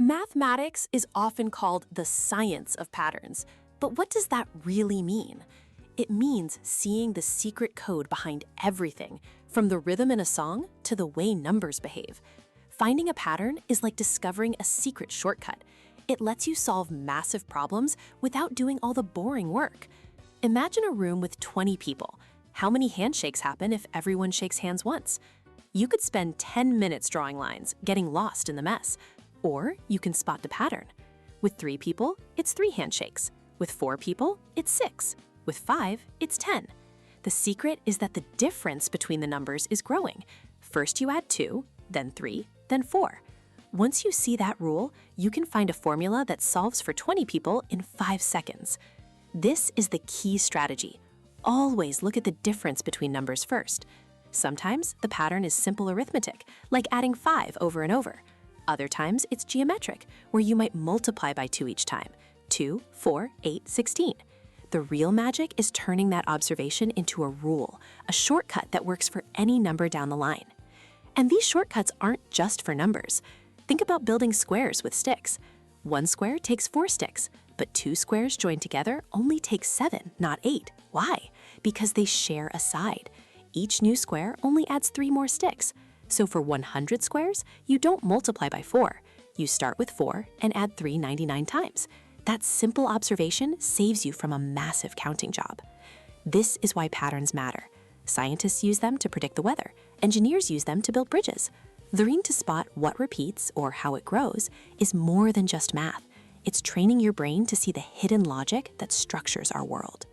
Mathematics is often called the science of patterns, but what does that really mean? It means seeing the secret code behind everything, from the rhythm in a song to the way numbers behave. Finding a pattern is like discovering a secret shortcut. It lets you solve massive problems without doing all the boring work. Imagine a room with 20 people. How many handshakes happen if everyone shakes hands once? You could spend 10 minutes drawing lines, getting lost in the mess. Or you can spot the pattern. With 3 people, it's 3 handshakes. With 4 people, it's 6. With 5, it's 10. The secret is that the difference between the numbers is growing. First you add 2, then 3, then 4. Once you see that rule, you can find a formula that solves for 20 people in 5 seconds. This is the key strategy. Always look at the difference between numbers first. Sometimes the pattern is simple arithmetic, like adding 5 over and over. Other times, it's geometric, where you might multiply by 2 each time. 2, 4, 8, 16. The real magic is turning that observation into a rule, a shortcut that works for any number down the line. And these shortcuts aren't just for numbers. Think about building squares with sticks. 1 square takes 4 sticks, but 2 squares joined together only take 7, not 8. Why? Because they share a side. Each new square only adds 3 more sticks. So for 100 squares, you don't multiply by 4. You start with 4 and add 3 99 times. That simple observation saves you from a massive counting job. This is why patterns matter. Scientists use them to predict the weather. Engineers use them to build bridges. Learning to spot what repeats or how it grows is more than just math. It's training your brain to see the hidden logic that structures our world.